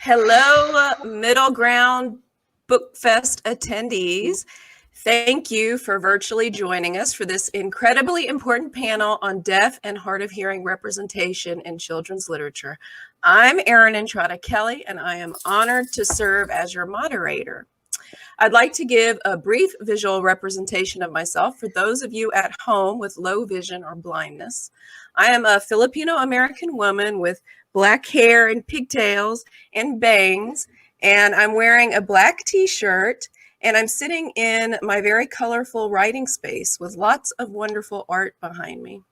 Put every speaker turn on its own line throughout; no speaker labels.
Hello, Middle Ground Book Fest attendees. Thank you for virtually joining us for this incredibly important panel on deaf and hard of hearing representation in children's literature. I'm Erin Entrada Kelly, and I am honored to serve as your moderator. I'd like to give a brief visual representation of myself for those of you at home with low vision or blindness. I am a Filipino-American woman with black hair and pigtails and bangs, and I'm wearing a black t-shirt, and I'm sitting in my very colorful writing space with lots of wonderful art behind me.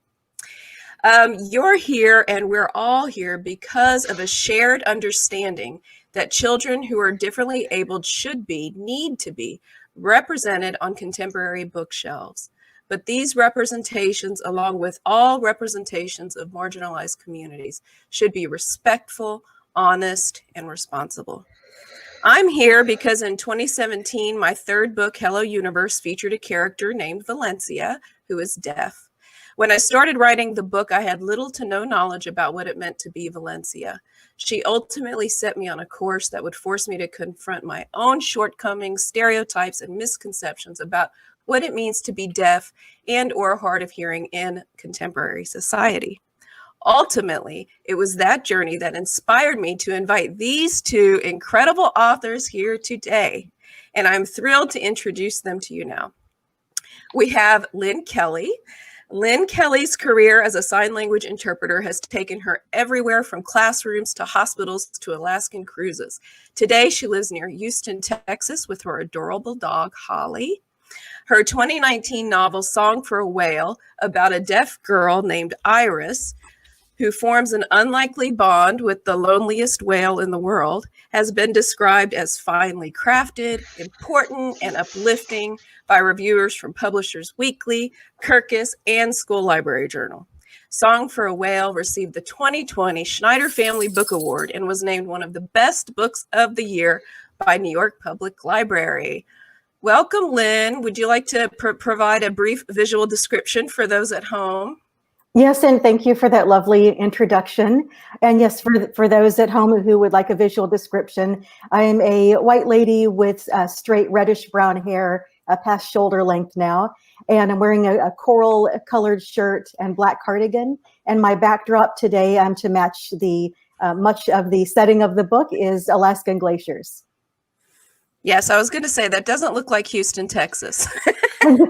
You're here, and we're all here because of a shared understanding that children who are differently abled need to be represented on contemporary bookshelves. But these representations, along with all representations of marginalized communities, should be respectful, honest, and responsible. I'm here because in 2017, my third book, Hello Universe, featured a character named Valencia, who is deaf. When I started writing the book, I had little to no knowledge about what it meant to be Valencia. She ultimately set me on a course that would force me to confront my own shortcomings, stereotypes, and misconceptions about what it means to be deaf and or hard of hearing in contemporary society. Ultimately, it was that journey that inspired me to invite these two incredible authors here today, and I'm thrilled to introduce them to you now. We have Lynne Kelly. Lynne Kelly's career as a sign language interpreter has taken her everywhere from classrooms to hospitals to Alaskan cruises. Today, she lives near Houston, Texas with her adorable dog, Holly. Her 2019 novel, Song for a Whale, about a deaf girl named Iris, who forms an unlikely bond with the loneliest whale in the world, has been described as finely crafted, important, and uplifting by reviewers from Publishers Weekly, Kirkus, and School Library Journal. Song for a Whale received the 2020 Schneider Family Book Award and was named one of the best books of the year by New York Public Library. Welcome, Lynn. Would you like to provide a brief visual description for those at home?
Yes, and thank you for that lovely introduction. And yes, for those at home who would like a visual description, I am a white lady with straight reddish brown hair past shoulder length now, and I'm wearing a coral colored shirt and black cardigan. And my backdrop today, to match the much of the setting of the book, is Alaskan glaciers.
Yes, I was going to say that doesn't look like Houston, Texas.
And
then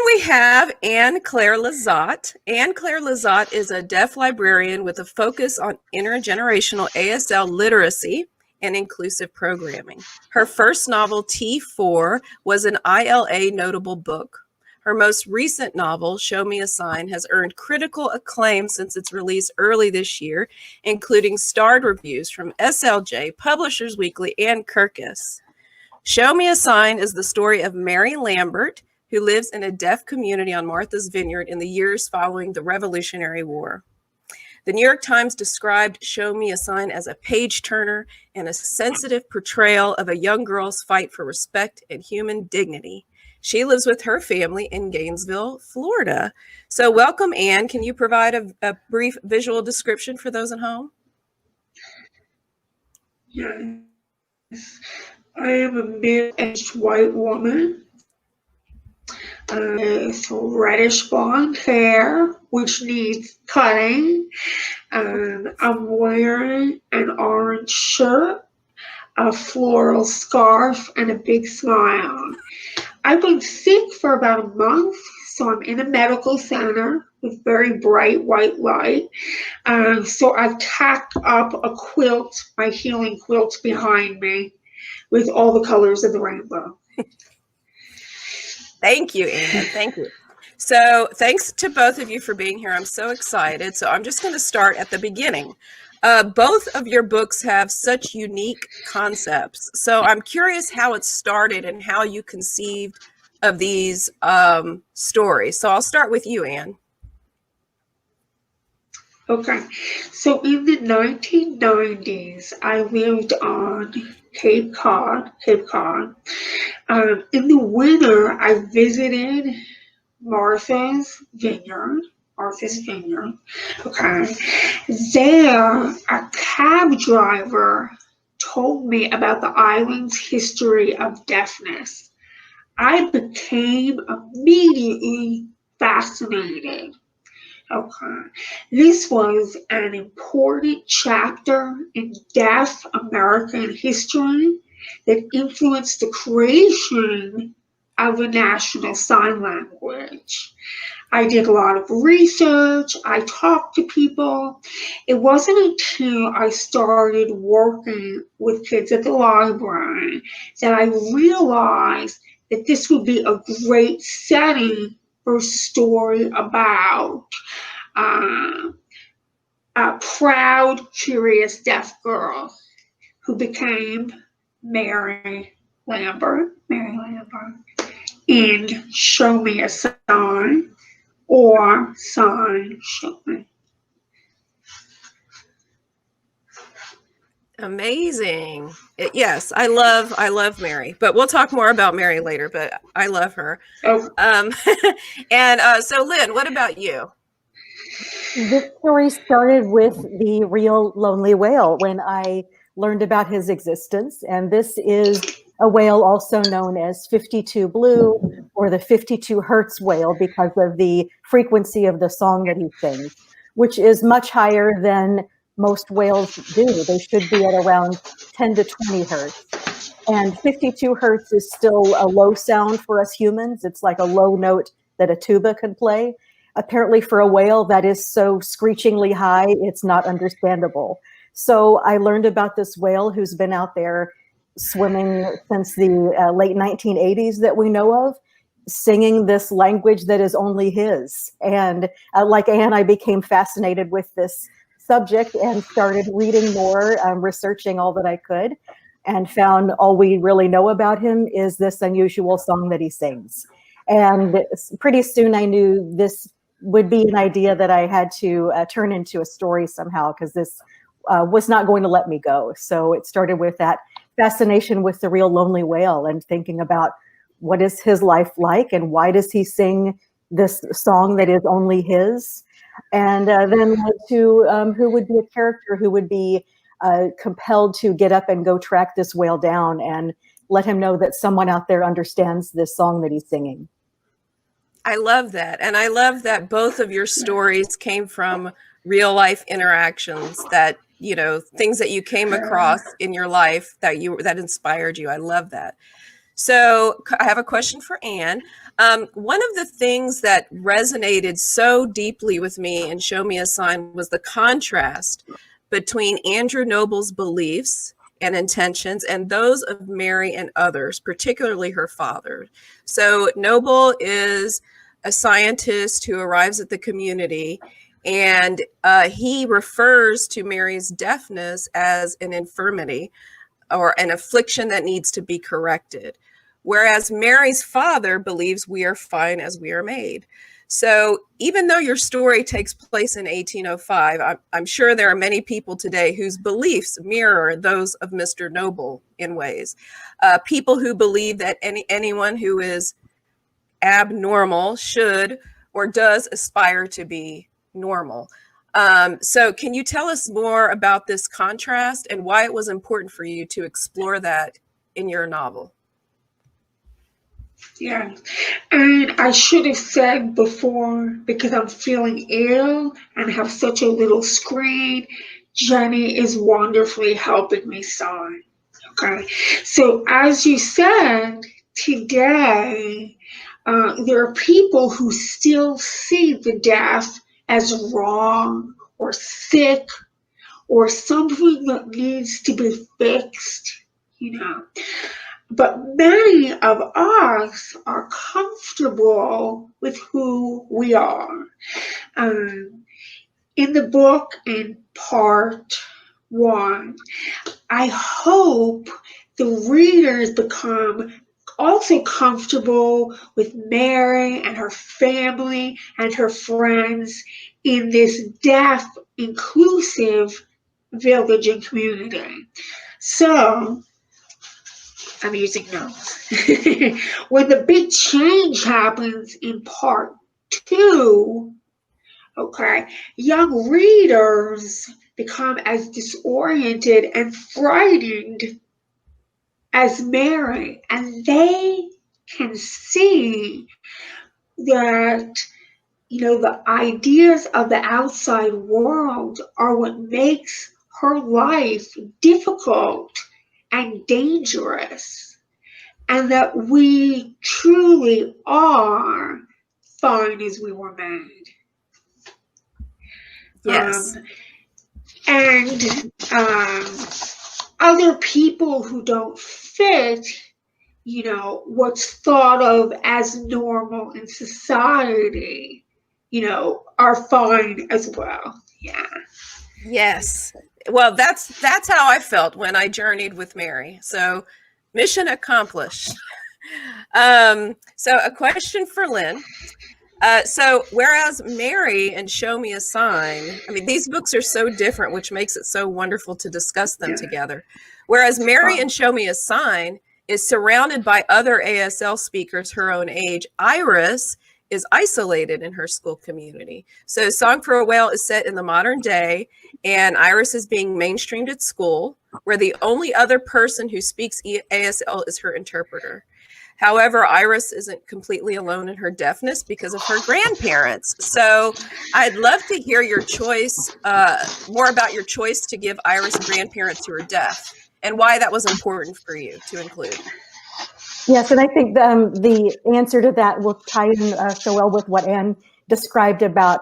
we have Claire Le Zotte. Claire Le Zotte is a deaf librarian with a focus on intergenerational ASL literacy and inclusive programming. Her first novel, T4, was an ILA notable book. Her most recent novel, Show Me a Sign, has earned critical acclaim since its release early this year, including starred reviews from SLJ, Publishers Weekly, and Kirkus. Show Me a Sign is the story of Mary Lambert, who lives in a deaf community on Martha's Vineyard in the years following the Revolutionary War. The New York Times described Show Me a Sign as a page-turner and a sensitive portrayal of a young girl's fight for respect and human dignity. She lives with her family in Gainesville, Florida. So welcome, Anne. Can you provide a brief visual description for those at home?
Yes. I am a middle-aged white woman with reddish blonde hair, which needs cutting. I'm wearing an orange shirt, a floral scarf, and a big smile. I've been sick for about a month, so I'm in a medical center with very bright white light. So I've tacked up a quilt, my healing quilt behind me, with all the colors of the rainbow.
Thank you, Anne. Thank you. So thanks to both of you for being here. I'm so excited. So I'm just going to start at the beginning. Both of your books have such unique concepts. So I'm curious how it started and how you conceived of these stories. So I'll start with you, Anne.
Okay. So in the 1990s, I lived on Cape Cod. In the winter, I visited Martha's Vineyard Martha's Vineyard. Okay. There, a cab driver told me about the island's history of deafness. I became immediately fascinated. Okay. This was an important chapter in deaf American history that influenced the creation of a national sign language. I did a lot of research. I talked to people. It wasn't until I started working with kids at the library that I realized that this would be a great setting for a story about a proud, curious deaf girl who became Mary Lambert in Show Me a Sign or Sign Show Me.
Amazing. Yes, I love Mary, but we'll talk more about Mary later, but I love her.
Oh,
And so Lynn, what about you?
This story started with the real lonely whale when I learned about his existence. And this is a whale also known as 52 blue or the 52 Hertz whale because of the frequency of the song that he sings, which is much higher than most whales do. They should be at around 10 to 20 hertz. And 52 hertz is still a low sound for us humans. It's like a low note that a tuba can play. Apparently for a whale that is so screechingly high, it's not understandable. So I learned about this whale who's been out there swimming since the late 1980s that we know of, singing this language that is only his. And like Anne, I became fascinated with this subject and started reading more, researching all that I could, and found all we really know about him is this unusual song that he sings. And pretty soon I knew this would be an idea that I had to turn into a story somehow, because this was not going to let me go. So it started with that fascination with the real lonely whale and thinking about what is his life like and why does he sing this song that is only his? And then led to who would be a character who would be compelled to get up and go track this whale down and let him know that someone out there understands this song that he's singing.
I love that. And I love that both of your stories came from real life interactions that, you know, things that you came across in your life that inspired you. I love that. So I have a question for Anne. One of the things that resonated so deeply with me in Show Me a Sign was the contrast between Andrew Noble's beliefs and intentions and those of Mary and others, particularly her father. So Noble is a scientist who arrives at the community, and he refers to Mary's deafness as an infirmity or an affliction that needs to be corrected. Whereas Mary's father believes we are fine as we are made. So even though your story takes place in 1805, I'm sure there are many people today whose beliefs mirror those of Mr. Noble in ways. People who believe that anyone who is abnormal should or does aspire to be normal. So can you tell us more about this contrast and why it was important for you to explore that in your novel?
yeah. And I should have said before, because I'm feeling ill and have such a little screen, Jennye is wonderfully helping me sign. Okay. So as you said, today, there are people who still see the deaf as wrong or sick or something that needs to be fixed, you know. But many of us are comfortable with who we are. In the book, in part 1, I hope the readers become also comfortable with Mary and her family and her friends in this deaf, inclusive village and community. So, I'm using notes. When the big change happens in part 2, Okay, young readers become as disoriented and frightened as Mary, and they can see that, the ideas of the outside world are what makes her life difficult and dangerous, and that we truly are fine as we were made.
Yes.
And other people who don't fit, what's thought of as normal in society, are fine as well. Yeah.
Yes. Well, that's how I felt when I journeyed with Mary. So, mission accomplished. So a question for Lynn. So whereas Mary and Show Me a Sign, I mean, these books are so different, which makes it so wonderful to discuss them together. Whereas Mary and Show Me a Sign is surrounded by other ASL speakers her own age, Iris is isolated in her school community. So Song for a Whale is set in the modern day, and Iris is being mainstreamed at school, where the only other person who speaks ASL is her interpreter. However, Iris isn't completely alone in her deafness because of her grandparents. So I'd love to hear your choice, more about your choice to give Iris grandparents who are deaf and why that was important for you to include.
Yes, and I think the answer to that will tie in so well with what Anne described about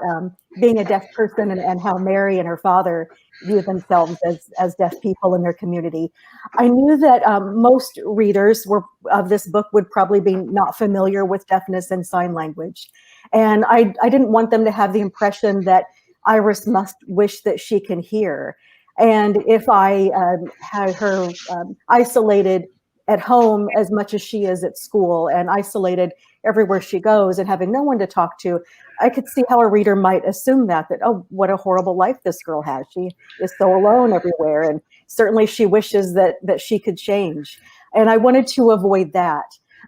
being a deaf person and how Mary and her father view themselves as deaf people in their community. I knew that most readers of this book would probably be not familiar with deafness and sign language. And I didn't want them to have the impression that Iris must wish that she can hear. And if I had her isolated at home as much as she is at school and isolated everywhere she goes and having no one to talk to, I could see how a reader might assume that, oh, what a horrible life this girl has. She is so alone everywhere. And certainly she wishes that she could change. And I wanted to avoid that.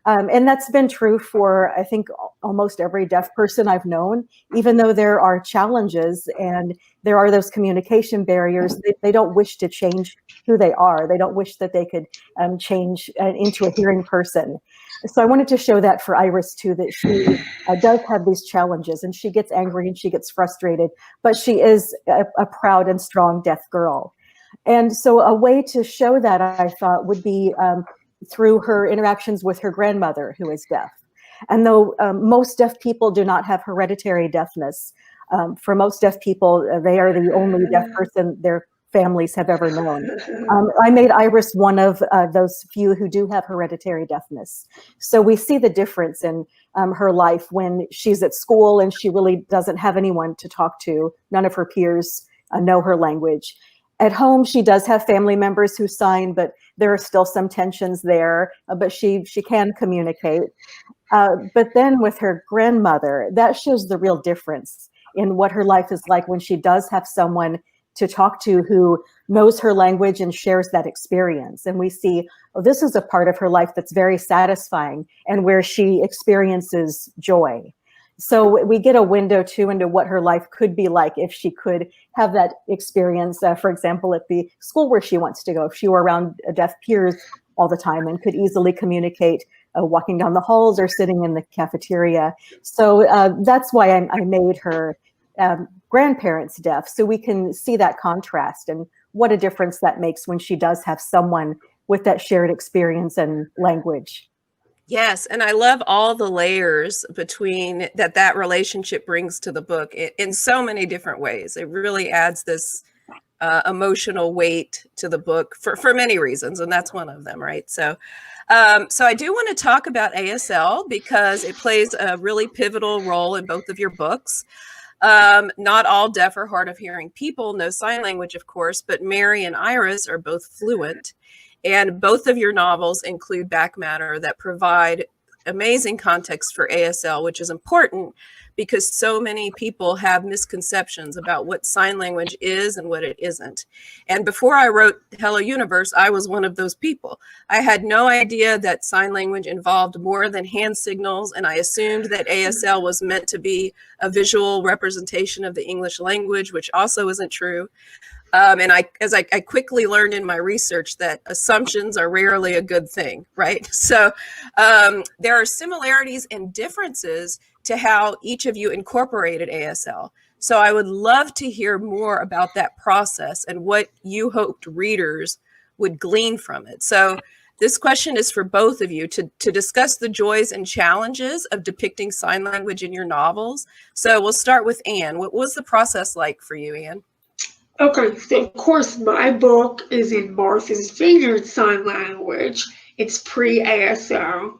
And that's been true for, I think, almost every deaf person I've known, even though there are challenges and there are those communication barriers, they don't wish to change who they are. They don't wish that they could change into a hearing person. So I wanted to show that for Iris too, that she does have these challenges and she gets angry and she gets frustrated, but she is a proud and strong deaf girl. And so a way to show that, I thought, would be through her interactions with her grandmother, who is deaf. And though most deaf people do not have hereditary deafness, for most deaf people, they are the only deaf person their families have ever known. I made Iris one of those few who do have hereditary deafness. So we see the difference in her life when she's at school and she really doesn't have anyone to talk to. None of her peers know her language. At home, she does have family members who sign, but there are still some tensions there, but she can communicate. But then with her grandmother, that shows the real difference in what her life is like when she does have someone to talk to who knows her language and shares that experience. And we see, oh, this is a part of her life that's very satisfying and where she experiences joy. So we get a window too into what her life could be like if she could have that experience, for example, at the school where she wants to go, if she were around deaf peers all the time and could easily communicate walking down the halls or sitting in the cafeteria. So that's why I made her grandparents deaf, so we can see that contrast and what a difference that makes when she does have someone with that shared experience and language.
Yes, and I love all the layers between that relationship brings to the book in so many different ways. It really adds this emotional weight to the book for many reasons, and that's one of them, right? So I do want to talk about ASL because it plays a really pivotal role in both of your books. Not all deaf or hard of hearing people know sign language, of course, but Mary and Iris are both fluent. And both of your novels include back matter that provide amazing context for ASL, which is important because so many people have misconceptions about what sign language is and what it isn't. And before I wrote Hello Universe, I was one of those people. I had no idea that sign language involved more than hand signals, and I assumed that ASL was meant to be a visual representation of the English language, which also isn't true. And I quickly learned in my research that assumptions are rarely a good thing, right? So there are similarities and differences to how each of you incorporated ASL. So I would love to hear more about that process and what you hoped readers would glean from it. So this question is for both of you to discuss the joys and challenges of depicting sign language in your novels. So we'll start with Anne. What was the process like for you, Anne?
Okay, so of course my book is in Martha's Vineyard Sign Language. It's pre-ASL.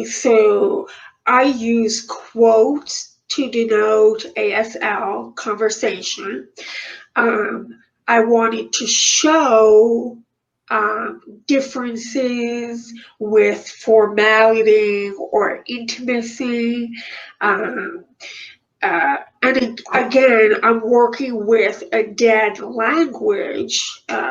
So I use quotes to denote ASL conversation. I wanted to show differences with formality or intimacy. And again, I'm working with a dead language,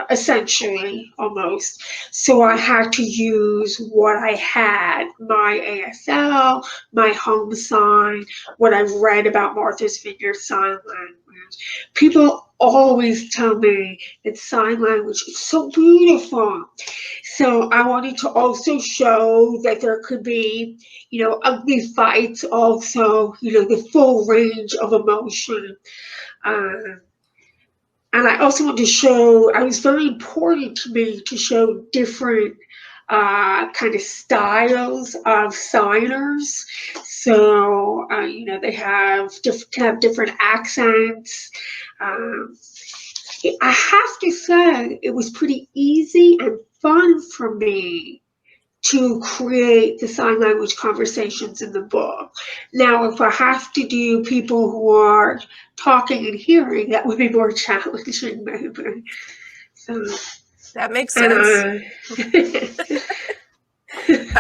essentially, almost. So I had to use what I had, my ASL, my home sign, what I've read about Martha's Vineyard Sign Language. People always tell me that sign language is so beautiful. So I wanted to also show that there could be, ugly fights also, the full range of emotion. And I also want to show, it was very important to me to show different kind of styles of signers. So, they can have different accents. I have to say, it was pretty easy and fun for me to create the sign language conversations in the book. Now, if I have to do people who are talking and hearing, that would be more challenging, maybe. So,
that makes sense.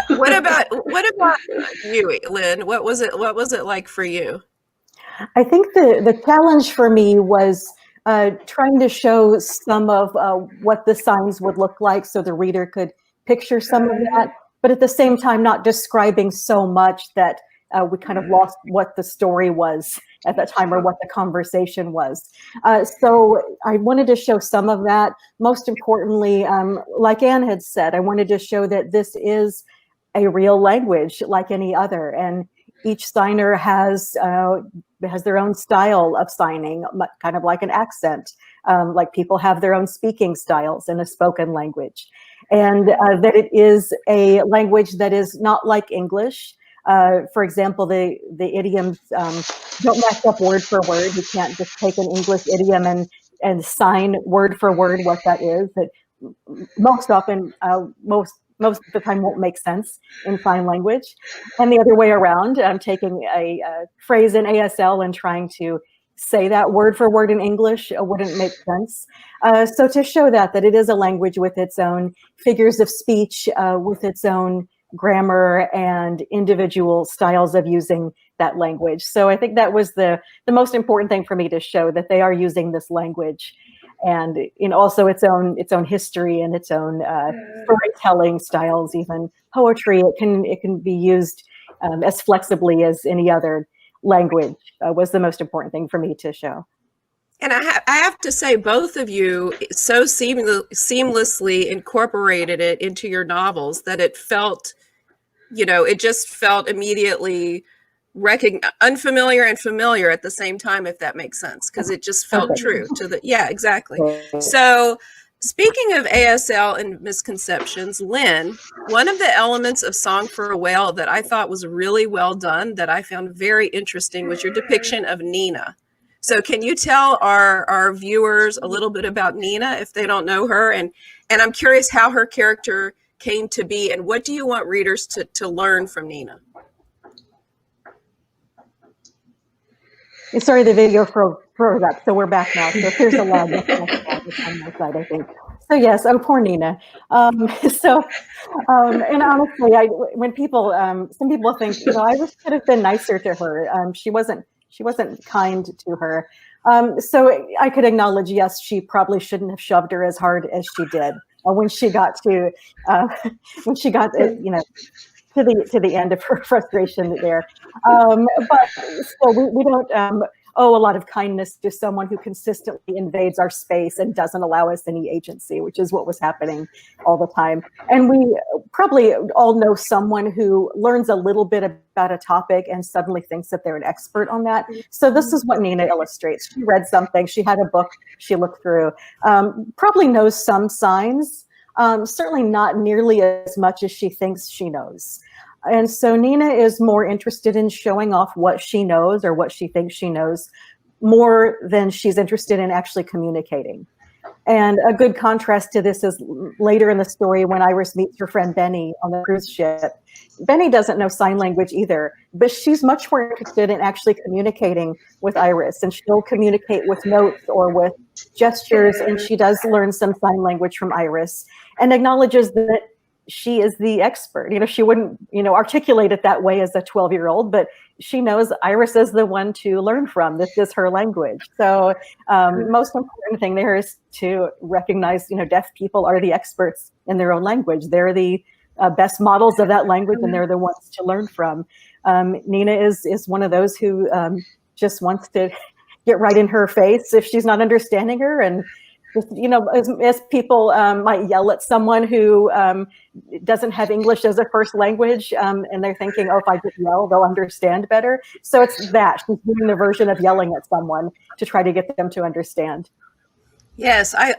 What about you, Lynn? What was it like for you?
I think the challenge for me was trying to show some of what the signs would look like so the reader could picture some of that, but at the same time not describing so much that we kind of lost what the story was at that time or what the conversation was. So I wanted to show some of that. Most importantly, like Anne had said, I wanted to show that this is a real language like any other, and each signer has their own style of signing, kind of like an accent. Like people have their own speaking styles in a spoken language. And that it is a language that is not like English. For example, the idioms don't match up word for word. You can't just take an English idiom and sign word for word what that is. That most often, most of the time won't make sense in sign language. And the other way around, I'm taking a phrase in ASL and trying to say that word for word in English wouldn't make sense. So to show that it is a language with its own figures of speech, with its own grammar and individual styles of using that language. So I think that was the most important thing for me to show, that they are using this language and in also its own history and its own storytelling styles, even poetry. It can be used as flexibly as any other language. Was the most important thing for me to show.
And I have to say, both of you so seamlessly incorporated it into your novels that it felt, it just felt immediately unfamiliar and familiar at the same time, if that makes sense, because it just felt true to yeah, exactly. So speaking of ASL and misconceptions, Lynn, one of the elements of Song for a Whale that I thought was really well done, that I found very interesting, was your depiction of Nina. So can you tell our viewers a little bit about Nina if they don't know her? And I'm curious how her character came to be, and what do you want readers to learn from Nina?
Sorry, the video froze up, so we're back now. So if there's a lag, that's on my side, I think. So yes, oh poor Nina. And honestly, when people, some people think, I wish could have been nicer to her. She wasn't kind to her. So I could acknowledge, yes, she probably shouldn't have shoved her as hard as she did when she got to, to the end of her frustration there. But still, we don't owe a lot of kindness to someone who consistently invades our space and doesn't allow us any agency, which is what was happening all the time. And we probably all know someone who learns a little bit about a topic and suddenly thinks that they're an expert on that. So this is what Nina illustrates. She read something, she had a book she looked through, probably knows some signs, certainly not nearly as much as she thinks she knows. And so Nina is more interested in showing off what she knows or what she thinks she knows more than she's interested in actually communicating. And a good contrast to this is later in the story when Iris meets her friend Benny on the cruise ship. Benny doesn't know sign language either, but she's much more interested in actually communicating with Iris, and she'll communicate with notes or with gestures, and she does learn some sign language from Iris and acknowledges that she is the expert. She wouldn't, articulate it that way as a 12-year-old, but she knows Iris is the one to learn from. This is her language. So most important thing there is to recognize, deaf people are the experts in their own language. They're the best models of that language, and they're the ones to learn from. Nina is one of those who just wants to get right in her face if she's not understanding her, and as people might yell at someone who doesn't have English as a first language, and they're thinking, oh, if I just yell, they'll understand better. So it's that. She's doing the version of yelling at someone to try to get them to understand.
Yes, I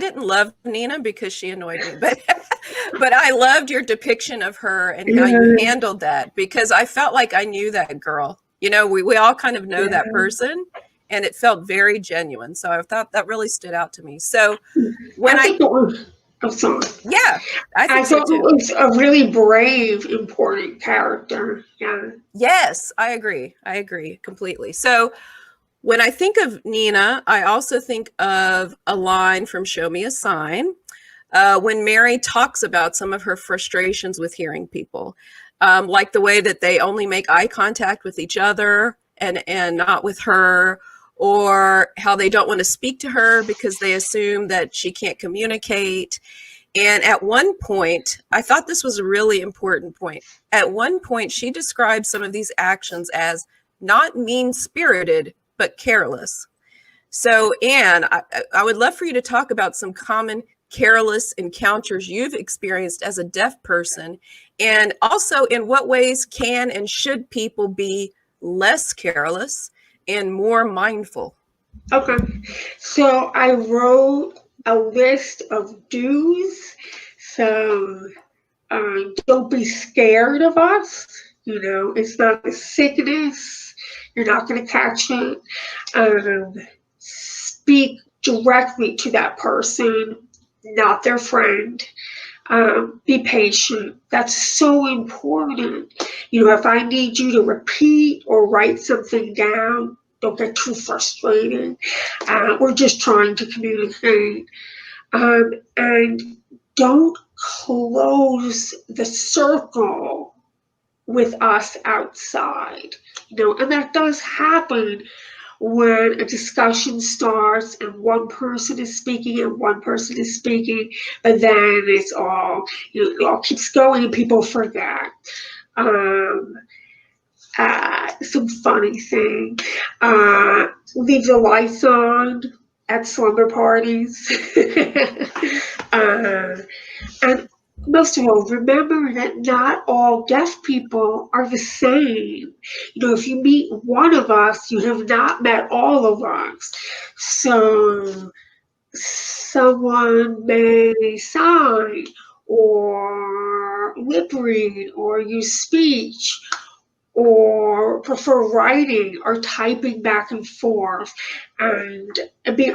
didn't love Nina because she annoyed me, but I loved your depiction of her and how you handled that, because I felt like I knew that girl. We all kind of know that person. And it felt very genuine. So I thought that really stood out to me. So when I thought
it was a really brave, important character. Yeah.
Yes, I agree completely. So when I think of Nina, I also think of a line from Show Me a Sign, when Mary talks about some of her frustrations with hearing people, like the way that they only make eye contact with each other and not with her, or how they don't want to speak to her because they assume that she can't communicate. And at one point, I thought this was a really important point. At one point, she described some of these actions as not mean-spirited, but careless. So, Anne, I would love for you to talk about some common careless encounters you've experienced as a deaf person, and also in what ways can and should people be less careless and more mindful.
Okay, so I wrote a list of do's. So don't be scared of us. It's not a sickness. You're not going to catch it. Speak directly to that person, not their friend. Be patient. That's so important. If I need you to repeat or write something down, don't get too frustrated. We're just trying to communicate. And don't close the circle with us outside. And that does happen when a discussion starts and one person is speaking and one person is speaking, but then it's all, it all keeps going and people forget. Some funny thing, leave the lights on at slumber parties. And most of all, remember that not all deaf people are the same. If you meet one of us, you have not met all of us. So someone may sign or lip read or use speech or prefer writing or typing back and forth, and be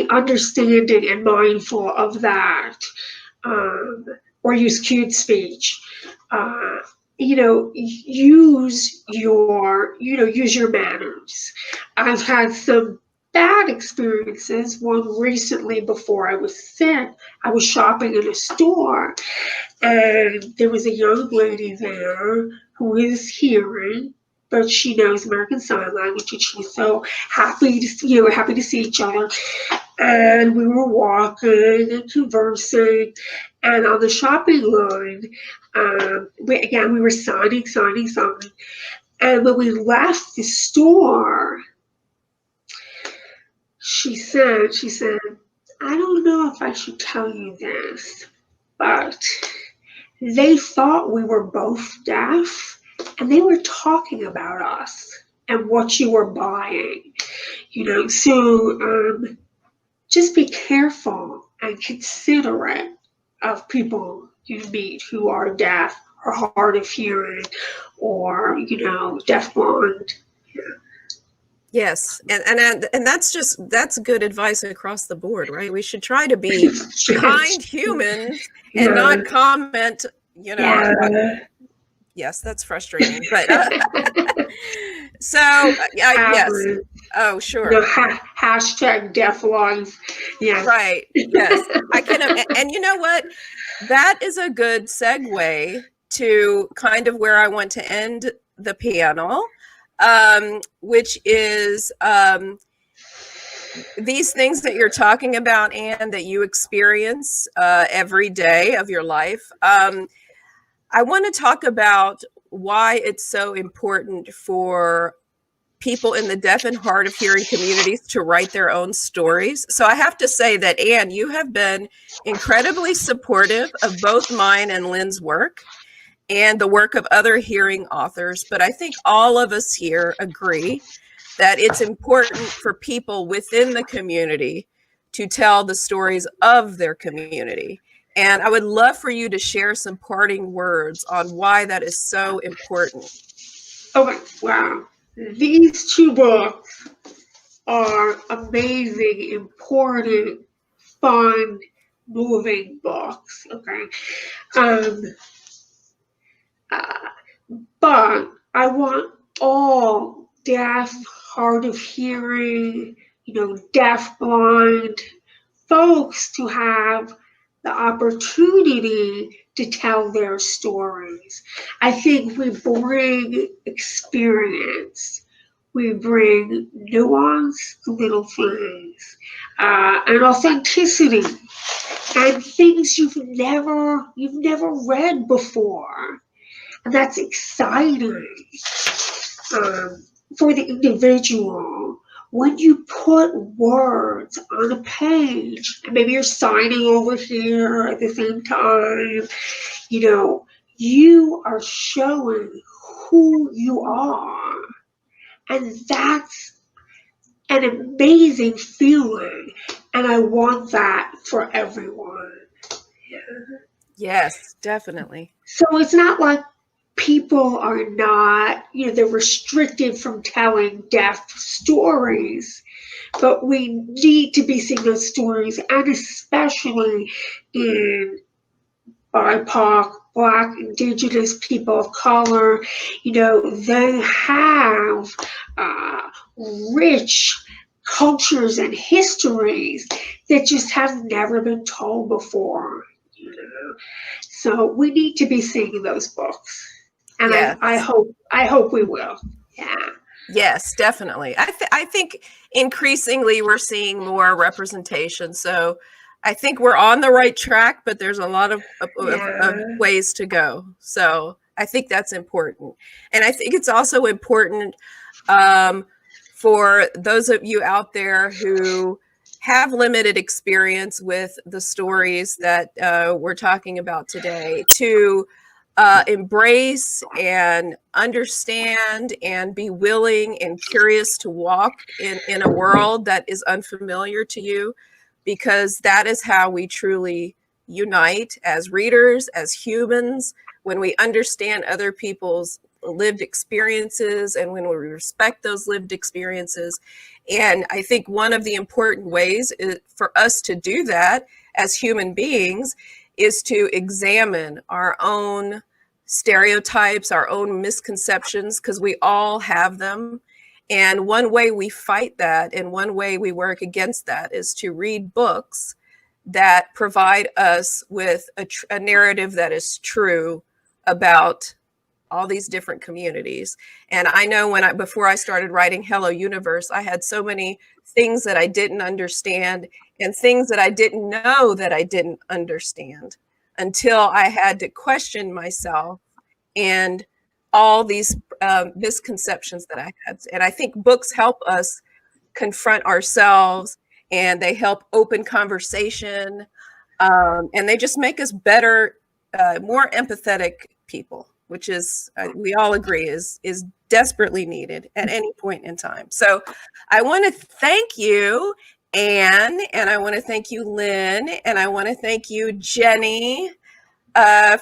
understanding and mindful of that. Or use cued speech. Use your manners. I've had some bad experiences. One recently, before I was sick, I was shopping in a store, and there was a young lady there who is hearing, but she knows American Sign Language, and she's so happy to see, happy to see each other. And we were walking and conversing, and on the shopping line, we were signing. And when we left the store, she said, I don't know if I should tell you this, but they thought we were both deaf, and they were talking about us and what you were buying, so just be careful and considerate of people you meet who are deaf or hard of hearing or, deafblind.
Yes, and that's good advice across the board, right? We should try to be kind humans and not comment, Yes, that's frustrating, but so yes. Oh, sure.
Hashtag deafblind. Yeah.
Right. Yes, I can. And you know what? That is a good segue to kind of where I want to end the panel, which is these things that you're talking about and that you experience every day of your life. I want to talk about why it's so important for people in the deaf and hard of hearing communities to write their own stories. So I have to say that, Anne, you have been incredibly supportive of both mine and Lynn's work and the work of other hearing authors. But I think all of us here agree that it's important for people within the community to tell the stories of their community. And I would love for you to share some parting words on why that is so important.
Okay, wow. These two books are amazing, important, fun, moving books, okay? But I want all deaf, hard of hearing, deaf-blind folks to have the opportunity to tell their stories. I think we bring experience, we bring nuance to little things, and authenticity, and things you've never read before, and that's exciting for the individual. When you put words on a page, and maybe you're signing over here at the same time, you are showing who you are. And that's an amazing feeling. And I want that for everyone. Yeah.
Yes, definitely.
So it's not like people are not, they're restricted from telling deaf stories, but we need to be seeing those stories, and especially in BIPOC, Black, Indigenous, people of color, they have rich cultures and histories that just have never been told before. So we need to be seeing those books. And yes. I hope we will. Yeah.
Yes, definitely. I think increasingly we're seeing more representation. So I think we're on the right track, but there's a lot of ways to go. So I think that's important. And I think it's also important for those of you out there who have limited experience with the stories that we're talking about today to embrace and understand and be willing and curious to walk in a world that is unfamiliar to you, because that is how we truly unite as readers, as humans, when we understand other people's lived experiences and when we respect those lived experiences. And I think one of the important ways for us to do that as human beings is to examine our own stereotypes, our own misconceptions, because we all have them, And one way we fight that and one way we work against that is to read books that provide us with a narrative that is true about all these different communities. And I know before I started writing Hello Universe, I had so many things that I didn't understand and things that I didn't know that I didn't understand until I had to question myself and all these misconceptions that I had. And I think books help us confront ourselves, and they help open conversation, and they just make us better, more empathetic people, which is, we all agree, is desperately needed at any point in time. So I want to thank you, Anne, and I want to thank you, Lynn, and I want to thank you, Jennye,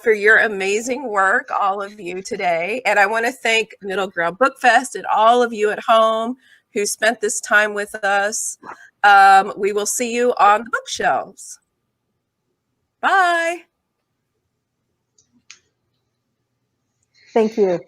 for your amazing work, all of you today. And I want to thank Middle Ground Book Fest and all of you at home who spent this time with us. We will see you on the bookshelves. Bye.
Thank you.